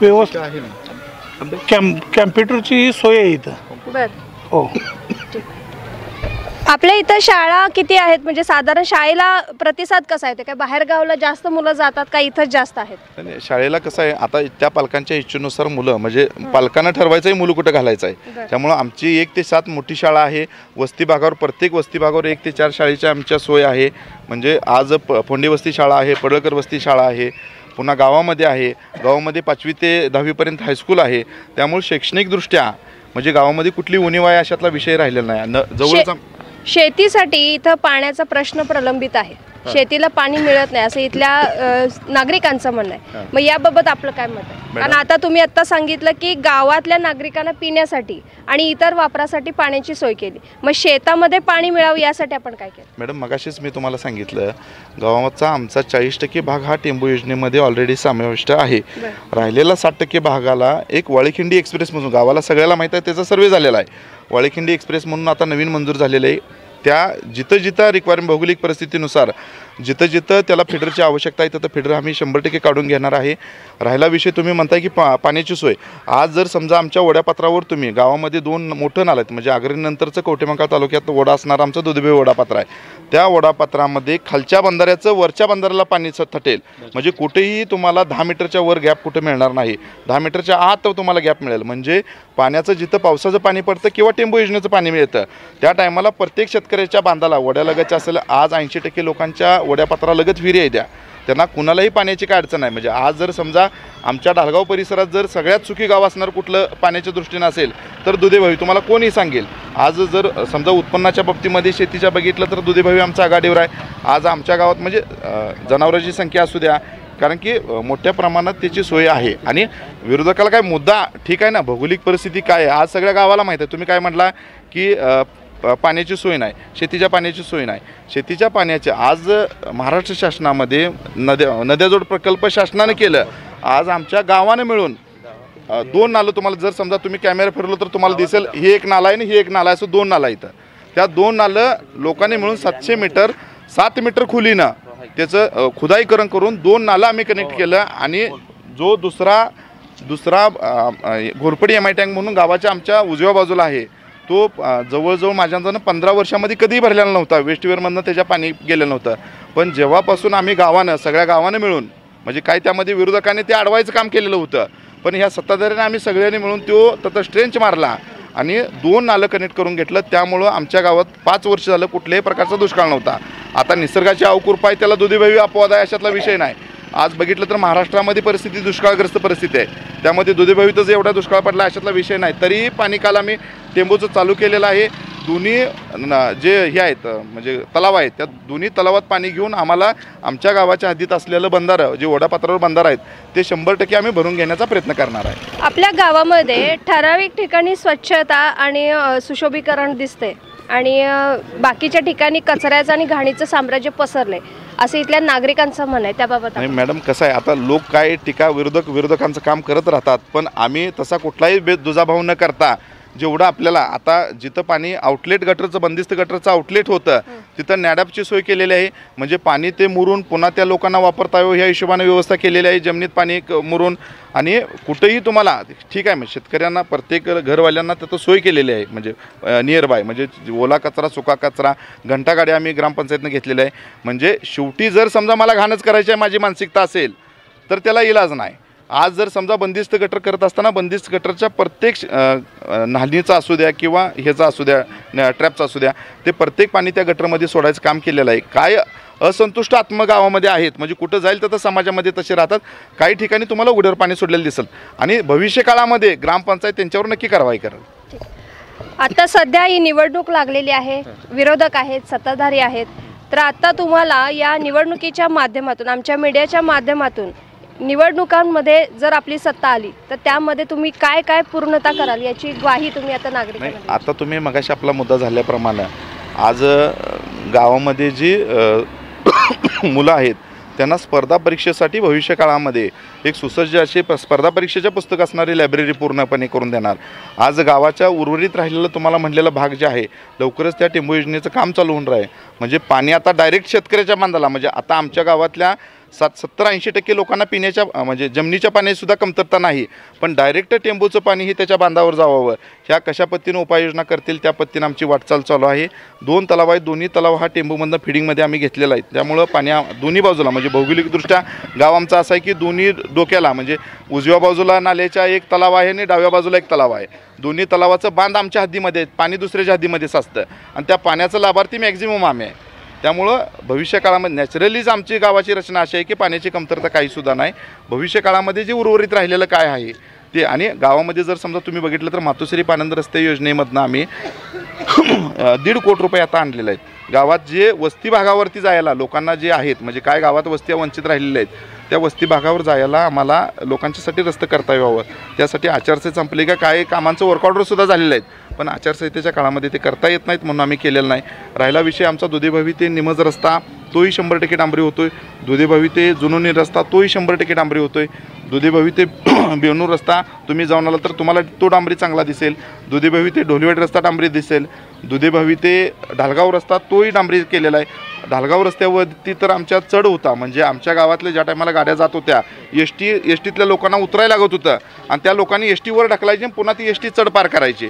व्यवस्थित कॅम्प्युटरची सोय आहे इथं. बरं. हो. आपल्या इथं शाळा किती आहेत, म्हणजे साधारण शाळेला प्रतिसाद कसा आहे? काय बाहेर गावला जास्त मुलं जातात का इथंच जास्त आहेत? शाळेला कसं आहे, आता त्या पालकांच्या इच्छेनुसार मुलं, म्हणजे पालकांना ठरवायचं आहे मुलं कुठं घालायचं आहे. त्यामुळं आमची 1 ते 7 मोठी शाळा आहे. वस्ती भागावर प्रत्येक वस्ती भागावर 1 ते 4 शाळेच्या आमच्या सोय आहे. म्हणजे आज फोंडी वस्ती शाळा आहे, पडळकर वस्ती शाळा आहे, पुन्हा गावामध्ये आहे. गावामध्ये 5वी ते 10वीपर्यंत हायस्कूल आहे. त्यामुळे शैक्षणिकदृष्ट्या म्हणजे गावामध्ये कुठली उणीव आहे अशातला विषय राहिलेला नाही. जवळचा शेतीसाठी इथं पाण्याचा प्रश्न प्रलंबित आहे. शेतीला पाणी मिळत नाही असं इथल्या नागरिकांचं म्हणणं आहे. मग याबाबत आपलं काय मत आहे? कारण आता तुम्ही आत्ता सांगितलं की गावातल्या नागरिकांना पिण्यासाठी आणि इतर वापरासाठी पाण्याची सोय केली, मग शेतामध्ये पाणी मिळावं यासाठी आपण काय केलं? मॅडम, मगाशीच मी तुम्हाला सांगितलं, गावाचा आमचा 40% भाग हा टेंबू योजनेमध्ये ऑलरेडी समाविष्ट आहे. राहिलेला 60% भागाला एक वाळीखिंडी एक्सप्रेस म्हणून, गावाला सगळ्याला माहीत आहे, त्याचा सर्वे झालेला आहे. वाळीखिंडी एक्सप्रेस म्हणून आता नवीन मंजूर झालेलं आहे. त्या जिथं रिक्वायरमेंट भौगोलिक परिस्थितीनुसार जिथं त्याला फिडरची आवश्यकता आहे तिथं फिडर आम्ही 100% काढून घेणार आहे. राहिला विषय तुम्ही म्हणताय की पाण्याची सोय. आज जर समजा आमच्या ओढ्यापात्रावर तुम्ही गावामध्ये 2 मोठं नालं आहेत, म्हणजे आग्रीनंतरचं कवठेमंकाळ तालुक्यात ओढा असणारा आमचा दुधबे ओढापात्र आहे. त्या ओढापात्रामध्ये खालच्या बंधाऱ्याचं वरच्या बंधाऱ्याला पाणी थटेल. म्हणजे कुठेही तुम्हाला 10 मीटरच्या वर गॅप कुठं मिळणार नाही. 10 मीटरच्या आत तुम्हाला गॅप मिळेल. म्हणजे पाण्याचं जिथं पावसाचं पाणी पडतं किंवा टेंबू योजनेचं पाणी मिळतं त्या टायमाला प्रत्येक शेतकऱ्याच्या बांधाला ओढ्यालगतच्या असेल. आज 80% लोकांच्या ओढ्यापात्रालगत विहिरी आहे द्या, त्यांना कुणालाही पाण्याची काय अडचण नाही. म्हणजे आज जर समजा आमच्या ढालगाव परिसरात जर सगळ्यात सुखी गाव असणार कुठलं पाण्याच्या दृष्टीनं असेल तर दुधेभावी. तुम्हाला कोणी सांगेल. आज जर समजा उत्पन्नाच्या बाबतीमध्ये शेतीच्या बघितलं तर दुधेभावी आमचा आघाडीवर आहे. आज आमच्या गावात म्हणजे जनावरांची संख्या असू द्या, कारण की मोठ्या प्रमाणात त्याची सोय आहे. आणि विरोधकाला काय मुद्दा ठीक आहे ना, भौगोलिक परिस्थिती काय आहे आज सगळ्या गावाला माहीत आहे. तुम्ही काय म्हटला की पाण्याची सोय नाही, शेतीच्या पाण्याची सोय नाही. शेतीच्या पाण्याचे आज महाराष्ट्र शासनामध्ये नद्याजोड प्रकल्प शासनाने केलं. आज आमच्या गावानं मिळून 2 नालं, तुम्हाला जर समजा तुम्ही कॅमेरा फिरलो तर तुम्हाला दिसेल, ही एक नाला आहे आणि ही एक नाला आहे, असं 2 नाला इथं. त्या 2 नालं लोकांनी मिळून 700 मीटर 7 मीटर खोलीनं त्याचं खुदाईकरण करून 2 नालं आम्ही कनेक्ट केलं. आणि जो दुसरा घोरपडी MI टँक म्हणून गावाच्या आमच्या उजव्या बाजूला आहे, तो जवळजवळ माझ्या अंदाजानं 15 वर्षामध्ये कधीही भरलेला नव्हता. वेस्टवेअरमधनं त्याच्या पाणी गेलेलं नव्हतं. पण जेव्हापासून आम्ही सगळ्या गावानं मिळून, म्हणजे काय त्यामध्ये विरोधकांनी ते अडवायचं काम केलेलं होतं, पण ह्या सत्ताधाऱ्यांनी आम्ही सगळ्यांनी मिळून तो स्ट्रेंच मारला आणि 2 नालं कनेक्ट करून घेतलं. त्यामुळं आमच्या गावात 5 वर्ष झालं कुठल्याही प्रकारचा दुष्काळ नव्हता. आता निसर्गाची अवकृपा आहे, त्याला दुधीभावी अपवाद आहे अशातला विषय नाही. आज बघितलं तर महाराष्ट्रामध्ये परिस्थिती दुष्काळग्रस्त परिस्थिती आहे. त्यामध्ये दुधीभावीतच एवढा दुष्काळ पडला अशातला विषय नाही. तरीही पाणी काल आम्ही टेंबूचं चालू केलेलं आहे. दोन्ही जे हे आहेत म्हणजे तलाव आहेत, त्या दोन्ही तलावात पाणी घेऊन आम्हाला आमच्या गावाच्या हद्दीत असलेलं बंधारं जे ओढापात्रावर बंधार आहेत ते 100% आम्ही भरून घेण्याचा प्रयत्न करणार आहे. आपल्या गावामध्ये ठराविक ठिकाणी स्वच्छता आणि सुशोभीकरण दिसते आणि बाकीच्या ठिकाणी कचऱ्याचं आणि घाणीचं साम्राज्य पसरले असं इथल्या नागरिकांचं म्हणणं आहे. त्याबाबत नाही मॅडम, कसं आहे, आता लोक काय टीका विरोधकांचं काम करत राहतात, पण आम्ही तसा कुठलाही दुजाभाव न करता जेवढं आपल्याला आता जिथं पाणी आउटलेट गटरचं बंदिस्त गटरचं आउटलेट होतं तिथं नॅडॅपची सोय केलेली आहे. म्हणजे पाणी ते मुरून पुन्हा त्या लोकांना वापरता येऊ ह्या हिशोबाने व्यवस्था केलेली आहे. जमिनीत पाणी मुरून आणि कुठेही तुम्हाला ठीक आहे, म्हणजे शेतकऱ्यांना प्रत्येक घरवाल्यांना त्याचं सोय केलेली आहे. म्हणजे नियर बाय म्हणजे ओला कचरा सुका कचरा घंटागाडी आम्ही ग्रामपंचायतनं घेतलेलं आहे. म्हणजे शेवटी जर समजा मला घाणच करायची आहे माझी मानसिकता असेल तर त्याला इलाज नाही. आज जर समजा बंदिस्त गटर करत असताना बंदिस्त गटरच्या प्रत्येक नालीचा असू द्या किंवा ह्याचा असू द्या ट्रॅपचा असू द्या ते प्रत्येक पाणी त्या गटरमध्ये सोडायचं काम केलेलं आहे. काय असंतुष्ट आत्म गावामध्ये आहेत, म्हणजे कुठं जाईल तर समाजामध्ये तसे राहतात. काही ठिकाणी तुम्हाला उघड्यावर पाणी सोडलेलं दिसेल आणि भविष्य काळामध्ये ग्रामपंचायत त्यांच्यावर नक्की कारवाई करेल. आता सध्या ही निवडणूक लागलेली आहे, विरोधक आहेत, सत्ताधारी आहेत, तर आता तुम्हाला या निवडणुकीच्या माध्यमातून, आमच्या मीडियाच्या माध्यमातून निवडणुकांमध्ये जर आपली सत्ता आली तर त्यामध्ये तुम्ही काय काय पूर्णता कराल याची ग्वाही तुम्ही आता नागरिकांना. आता तुम्ही मगाशी आपला मुद्दा झाल्याप्रमाणे आज गावामध्ये जी मुलं आहेत त्यांना स्पर्धा परीक्षेसाठी भविष्य काळामध्ये एक सुसज्ज अशी स्पर्धा परीक्षेच्या पुस्तक असणारी लायब्ररी पूर्णपणे करून देणार. आज गावाच्या उर्वरित राहिलेलं तुम्हाला म्हणलेला भाग जे आहे लवकरच त्या टेंबू योजनेचं काम चालू होणार आहे. म्हणजे पाणी आता डायरेक्ट शेतकऱ्याच्या बांधाला, म्हणजे आता आमच्या गावातल्या 70-80% लोकांना पिण्याच्या म्हणजे जमिनीच्या पाण्याचीसुद्धा कमतरता नाही, पण डायरेक्ट टेंबूचं पाणी हे त्याच्या बांधावर जावावं. ह्या कशा पद्धतीनं उपाययोजना करतील त्या पद्धतीनं आमची वाटचाल चालू आहे. 2 तलाव आहेत, दोन्ही तलाव हा टेंबूमधनं फिडिंगमध्ये आम्ही घेतलेला आहे. त्यामुळं पाणी दोन्ही बाजूला, म्हणजे भौगोलिकदृष्ट्या गाव आमचं असं आहे की दोन्ही डोक्याला, म्हणजे उजव्या बाजूला नाल्याच्या एक तलाव आहे आणि डाव्या बाजूला एक तलाव आहे. दोन्ही तलावाचं बांध आमच्या हद्दीमध्ये, पाणी दुसऱ्याच्या हद्दीमध्ये साचतं आणि त्या पाण्याचं लाभार्थी मॅक्झिमम आम्ही आहे. त्यामुळं भविष्य काळामध्ये नॅचरलीच आमची गावाची रचना अशी आहे की पाण्याची कमतरता काहीसुद्धा नाही. भविष्य काळामध्ये जे उर्वरित राहिलेलं काय आहे ते, आणि गावामध्ये जर समजा तुम्ही बघितलं तर मातोश्री पानंद रस्ते योजनेमधनं आम्ही 1.5 कोटी रुपये आता आणलेले आहेत. गावात जे वस्ती भागावरती जायला लोकांना जे आहेत, म्हणजे काय गावात वस्त्या वंचित राहिलेल्या आहेत त्या वस्ती भागावर जायला आम्हाला लोकांच्यासाठी रस्ते करता यावं, त्यासाठी आचारसंहिता संपली का काय कामांचं वर्क ऑर्डरसुद्धा झालेलं आहेत, पण आचारसंहितेच्या काळामध्ये ते करता येत नाहीत म्हणून आम्ही केलेलं नाही. राहिला विषय आमचा दुधेभावी ते निमज रस्ता, तोही 100% डांबरी होतोय. दुधेभावी ते जुनोनी रस्ता, तोही 100% डांबरी होतोय. दुधेभावी ते बेवणूर रस्ता तुम्ही जाऊन आला तर तुम्हाला तो डांबरी चांगला दिसेल. दुधेभावी ते ढोलीवाडी रस्ता डांबरी दिसेल. दुधेभावी ते ढालगाव रस्ता तोही डांबरी केलेला आहे. ढालगाव रस्त्यावरती तर आमच्या चढ होता, म्हणजे आमच्या गावातल्या ज्या टायमाला गाड्या जात होत्या एस टीतल्या लोकांना उतरायला लागत होतं आणि त्या लोकांनी एस टीवर ढकलायची आणि पुन्हा ती एस टी चढ पार करायची.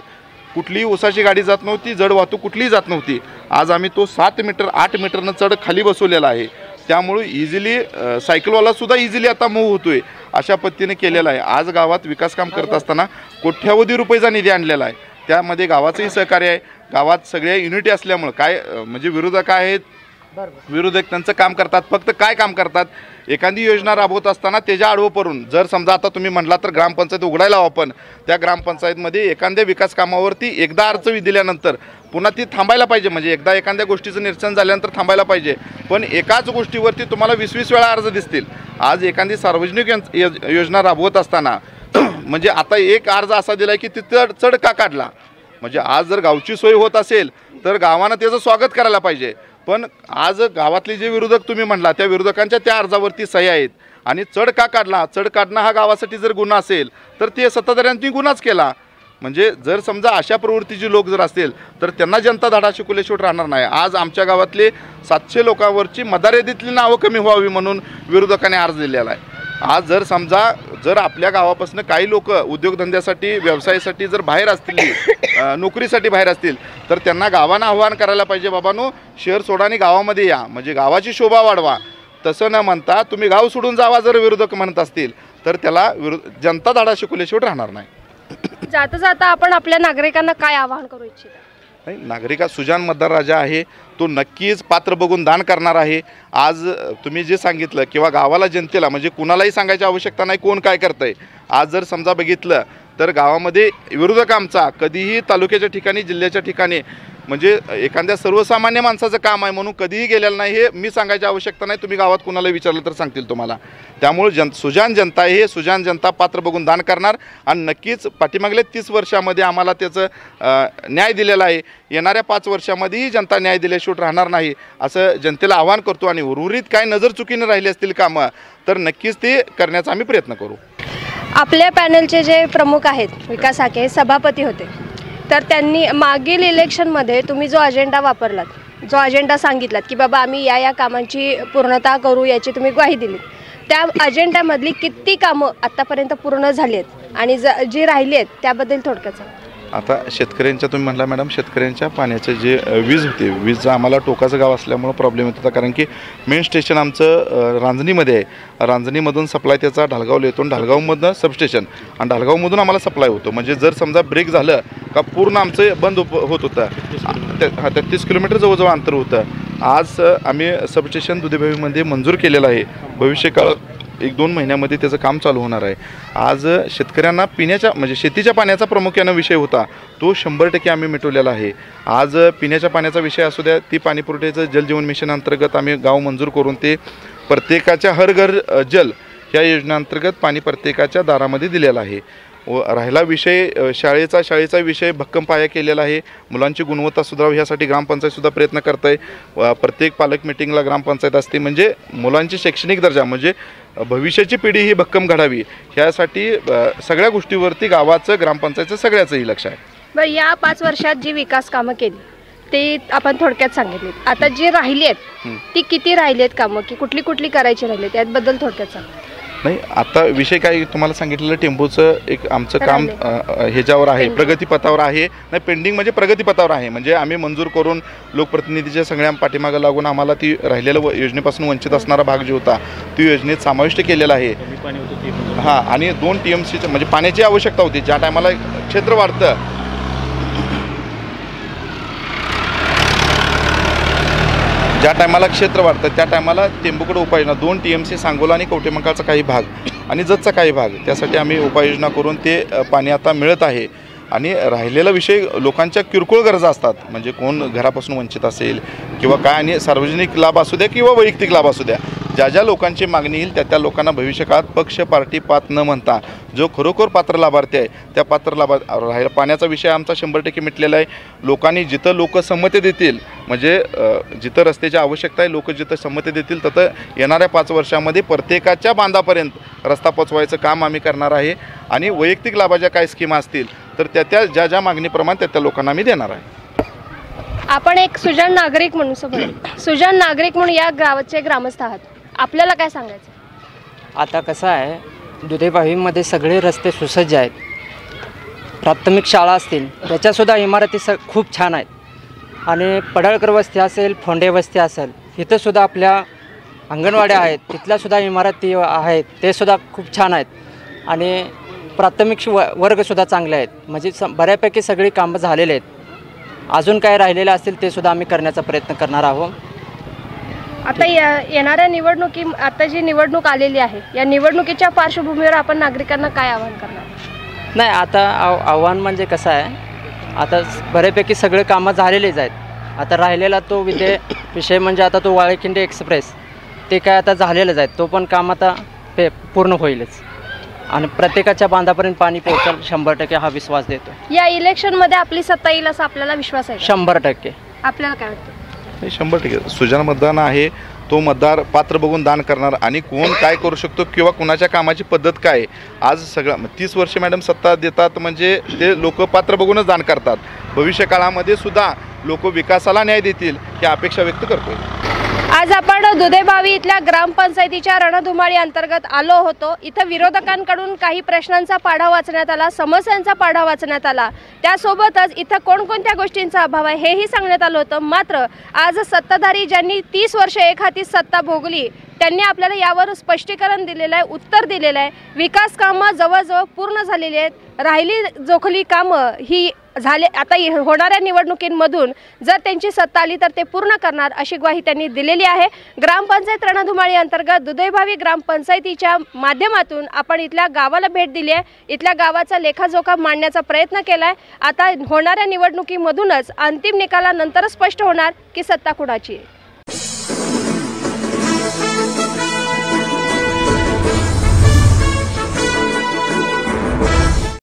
कुठलीही उसाची गाडी जात नव्हती, जड वाहतूक कुठलीही जात नव्हती. आज आम्ही तो 7 मीटर 8 मीटरनं चढ खाली बसवलेला आहे. त्यामुळे इझिली सायकलवालासुद्धा इझिली आता मूव्ह होतोय अशा पद्धतीने केलेला आहे. आज गावात विकास काम करत असताना कोट्यावधी रुपयेचा निधी आणलेला आहे. त्यामध्ये गावाचंही सहकार्य आहे. गावात सगळ्या युनिटी असल्यामुळं काय म्हणजे विरोधक आहेत, विरोधक त्यांचं काम करतात. फक्त काय काम करतात, एखादी योजना राबवत असताना त्याच्या आडवं पडून, जर समजा आता तुम्ही म्हटला तर ग्रामपंचायत उघडायला हवं, पण त्या ग्रामपंचायतमध्ये एखाद्या विकास कामावरती एकदा अर्ज दिल्यानंतर पुन्हा ती थांबायला पाहिजे. म्हणजे एकदा एखाद्या गोष्टीचं निरसन झाल्यानंतर थांबायला पाहिजे, पण एकाच गोष्टीवरती तुम्हाला 20-20 वेळा अर्ज दिसतील. आज एखादी सार्वजनिक योजना राबवत असताना म्हणजे आता एक अर्ज असा दिला की तिथं चढ का काढला, म्हणजे आज जर गावची सोय होत असेल तर गावानं त्याचं स्वागत करायला पाहिजे. पण आज गावातले जे विरोधक तुम्ही म्हटला त्या विरोधकांच्या त्या अर्जावरती सह्या आहेत आणि चढ का काढला, चढ काढणं हा गावासाठी जर गुन्हा असेल तर ते सत्ताधाऱ्यांनी गुन्हाच केला. म्हणजे जर समजा अशा प्रवृत्तीचे लोक जर असतील तर त्यांना जनता धडा शिकवल्याशिवाय राहणार नाही. आज आमच्या गावातले 700 लोकांवरची मतदार यादीतली नावं कमी व्हावी म्हणून विरोधकांनी अर्ज दिलेला आहे. आज जर समजा जर आपल्या गावापासून काही लोक उद्योगधंद्यासाठी व्यवसायासाठी जर बाहेर असतील, नोकरीसाठी बाहेर असतील, तर त्यांना गावानं आव्हान करायला पाहिजे, बाबांनो शहर सोडा आणि गावामध्ये या, म्हणजे गावाची शोभा वाढवा. तसं न म्हणता तुम्ही गाव सोडून जावा जर विरोधक म्हणत असतील तर त्याला जनता धडा शिकवल्याशिवाय राहणार नाही. जाता जाता आपण आपल्या नागरिकांना काय आवाहन करू इच्छिता? नाही, नागरिका सुजान मतदार राजा आहे, तो नक्कीच पात्र बघून दान करणार आहे. आज तुम्ही जे सांगितलं किंवा गावाला जनतेला म्हणजे कुणालाही सांगायची आवश्यकता नाही कोण काय करतंय. आज जर समजा बघितलं तर गावामध्ये विरोधक आमचा कधीही तालुक्याच्या ठिकाणी जिल्ह्याच्या ठिकाणी म्हणजे एखाद्या सर्वसामान्य माणसाचं काम आहे म्हणून कधीही गेलेलं नाही. हे मी सांगायची आवश्यकता नाही, तुम्ही गावात कुणाला विचारलं तर सांगतील तुम्हाला. त्यामुळे सुजान जनता आहे, हे सुजान जनता पात्र बघून दान करणार आणि नक्कीच पाठीमागल्या 30 वर्षामध्ये आम्हाला त्याचं न्याय दिलेला आहे. येणाऱ्या 5 वर्षामध्येही जनता न्याय दिल्याशिवाय राहणार नाही असं जनतेला आवाहन करतो. आणि उर्वरित काय नजर चुकीने राहिली असतील कामं तर नक्कीच ते करण्याचा आम्ही प्रयत्न करू. आपल्या पॅनलचे जे प्रमुख आहेत, विकास हाके सभापती होते, तर त्यांनी मागील इलेक्शनमध्ये तुम्ही जो अजेंडा वापरलात, जो अजेंडा सांगितलात की बाबा आम्ही या कामांची पूर्णता करू याची तुम्ही ग्वाही दिली, त्या अजेंड्यामधली किती कामं आत्तापर्यंत पूर्ण झाली आहेत आणि जी राहिली आहेत त्याबद्दल थोडक्यात सांगा. आता शेतकऱ्यांच्या तुम्ही म्हटला मॅडम, शेतकऱ्यांच्या पाण्याचं जे वीज होते, वीज आम्हाला टोकाचं गाव असल्यामुळं प्रॉब्लेम येत होता. कारण की मेन स्टेशन आमचं रांजणीमध्ये आहे. रांजणीमधून सप्लाय त्याचा ढालगावला येतो, ढालगावमधून सबस्टेशन आणि ढालगावमधून आम्हाला सप्लाय होतो. म्हणजे जर समजा ब्रेक झालं का पूर्ण आमचं बंद होत होतं. 33 किलोमीटर जवळजवळ अंतर होतं आज आम्ही सबस्टेशन दुधेभावीमध्ये मंजूर केलेलं आहे. भविष्यकाळ 1-2 महिन्यामध्ये त्याचं काम चालू होणार आहे. आज शेतकऱ्यांना पिण्याच्या म्हणजे शेतीच्या पाण्याचा प्रामुख्यानं विषय होता, तो 100% आम्ही मिटवलेला आहे. आज पिण्याच्या पाण्याचा विषय असू द्या, ती पाणीपुरवठ्याचं जलजीवन मिशन अंतर्गत आम्ही गाव मंजूर करून ते प्रत्येकाच्या हर घर जल या योजनेअंतर्गत पाणी प्रत्येकाच्या दारामध्ये दिलेलं आहे. व राहिला विषय शाळेचा विषय भक्कम पाया केलेला आहे. मुलांची गुणवत्ता सुधारावी यासाठी ग्रामपंचायतसुद्धा प्रयत्न करत आहे. प्रत्येक पालक मिटिंगला ग्रामपंचायत असते, म्हणजे मुलांची शैक्षणिक दर्जा म्हणजे भविष्याची पिढी ही भक्कम घडावी यासाठी सगळ्या गोष्टीवरती गावाचं ग्रामपंचायतचं सगळ्याचंही लक्ष आहे. बरं, या 5 वर्षात जी विकास कामं केली ते आपण थोडक्यात सांगितली. आता जी राहिली आहेत ती किती राहिली आहेत कामं, की कुठली करायची राहिली त्याबद्दल थोडक्यात सांगा. नाही, आता विषय काय तुम्हाला सांगितलेलं टेम्पोचं एक आमचं काम ह्याच्यावर आहे, प्रगतीपथावर आहे. नाही, पेंडिंग म्हणजे प्रगतीपथावर आहे. म्हणजे आम्ही मंजूर करून लोकप्रतिनिधीच्या सगळ्या पाठीमागं लागून आम्हाला ती राहिलेलं योजनेपासून वंचित असणारा भाग जो होता ती योजनेत समाविष्ट केलेला आहे. हां, आणि 2 TMCचं म्हणजे पाण्याची आवश्यकता होती. ज्या टायमाला क्षेत्र वाढतं त्या टायमाला टेंबूकडे उपाययोजना 2 TMC सांगोला आणि कवठेमंकाळचा काही भाग आणि जतचा काही भाग, त्यासाठी आम्ही उपाययोजना करून ते पाणी आता मिळत आहे. आणि राहिलेला विषय लोकांच्या किरकोळ गरजा असतात, म्हणजे कोण घरापासून वंचित असेल किंवा काय, आणि सार्वजनिक लाभ असू द्या किंवा वैयक्तिक लाभ असू द्या, ज्या लोकांची मागणी येईल त्या लोकांना भविष्यकाळात पक्ष पार्टी पात न म्हणता जो खरोखर पात्र लाभार्थी आहे त्या पात्र राहिला. पाण्याचा विषय आमचा 100% मिटलेला आहे. लोकांनी जिथं लोक संमती देतील, म्हणजे जिथं रस्त्याची आवश्यकता आहे, लोक जिथं संमती देतील तिथं येणाऱ्या 5 वर्षामध्ये प्रत्येकाच्या बांधापर्यंत रस्ता पोचवायचं काम आम्ही करणार आहे. आणि वैयक्तिक लाभाच्या काय स्कीमा असतील तर त्या ज्या मागणीप्रमाणे त्या लोकांना आम्ही देणार आहे. आपण एक सुजाण नागरिक म्हणून या गावाचे ग्रामस्थ आहात, आपल्याला काय सांगायचं? आता कसं आहे, दुधेभावीमध्ये सगळे रस्ते सुसज्ज आहेत. प्राथमिक शाळा असतील त्याच्यासुद्धा इमारती खूप छान आहेत. आणि पडळकर वस्ती असेल, फोंडे वस्ती असेल, इथंसुद्धा आपल्या अंगणवाड्या आहेत, तिथल्यासुद्धा इमारती आहेत, ते सुद्धा खूप छान आहेत. आणि प्राथमिक वर्गसुद्धा चांगले आहेत. म्हणजे बऱ्यापैकी सगळी कामं झालेली आहेत. अजून काय राहिलेलं असतील ते सुद्धा आम्ही करण्याचा प्रयत्न करणार आहोत. आता येणाऱ्या आता जी निवडणूक आलेली आहे, या निवडणुकीच्या पार्श्वभूमीवर आपण नागरिकांना काय आवाहन करणार? नाही, आता आव्हान म्हणजे कसं आहे, आता बऱ्यापैकी सगळे कामं झालेलेच आहेत. आता राहिलेला तो विषय म्हणजे आता तो वाळेखिंडी एक्सप्रेस ते काय आता झालेलंच आहे. तो पण काम आता पूर्ण होईलच आणि प्रत्येकाच्या बांधापर्यंत पाणी पोहोचेल 100% हा विश्वास देतो. या इलेक्शनमध्ये आपली सत्ता येईल असा आपल्याला विश्वास आहे? 100%. आपल्याला काय वाटतं? 100% सुजाण मतदान आहे. तो मतदार पात्र बघून दान करणार आणि कोण काय करू शकतो किंवा कुणाच्या कामाची पद्धत काय, आज सगळं 30 वर्ष मॅडम सत्ता देतात म्हणजे ते लोक पात्र बघूनच दान करतात. भविष्य काळामध्ये सुद्धा लोक विकासाला न्याय देतील ही अपेक्षा व्यक्त करतोय. आज आपण दुधेभावी इथल्या ग्रामपंचायतीच्या रणधुमाळी अंतर्गत आलो होतो. इथं विरोधकांकडून काही प्रश्नांचा पाढा वाचण्यात आला, समस्यांचा पाढा वाचण्यात आला, त्यासोबतच इथं कोणकोणत्या गोष्टींचा अभाव आहे हेही सांगण्यात आलं होतं. मात्र आज सत्ताधारी ज्यांनी 30 वर्ष एक हाती सत्ता भोगली त्यांनी आपल्याला यावर स्पष्टीकरण दिलेलं आहे, उत्तर दिलेलं आहे. विकास कामं जवळजवळ पूर्ण झालेली आहेत. राहिली जोखली कामं ही झाले, आता होणाऱ्या निवडणुकींमधून जर त्यांची सत्ता आली तर ते पूर्ण करणार अशी ग्वाही त्यांनी दिलेली आहे. ग्रामपंचायत रणधुमाळी अंतर्गत दुधेभावी ग्रामपंचायतीच्या माध्यमातून आपण इथल्या गावाला भेट दिली आहे. इथल्या गावाचा लेखाजोखा मांडण्याचा प्रयत्न केला आहे. आता होणाऱ्या निवडणुकीमधूनच अंतिम निकालानंतर स्पष्ट होणार की सत्ता कुणाची आहे.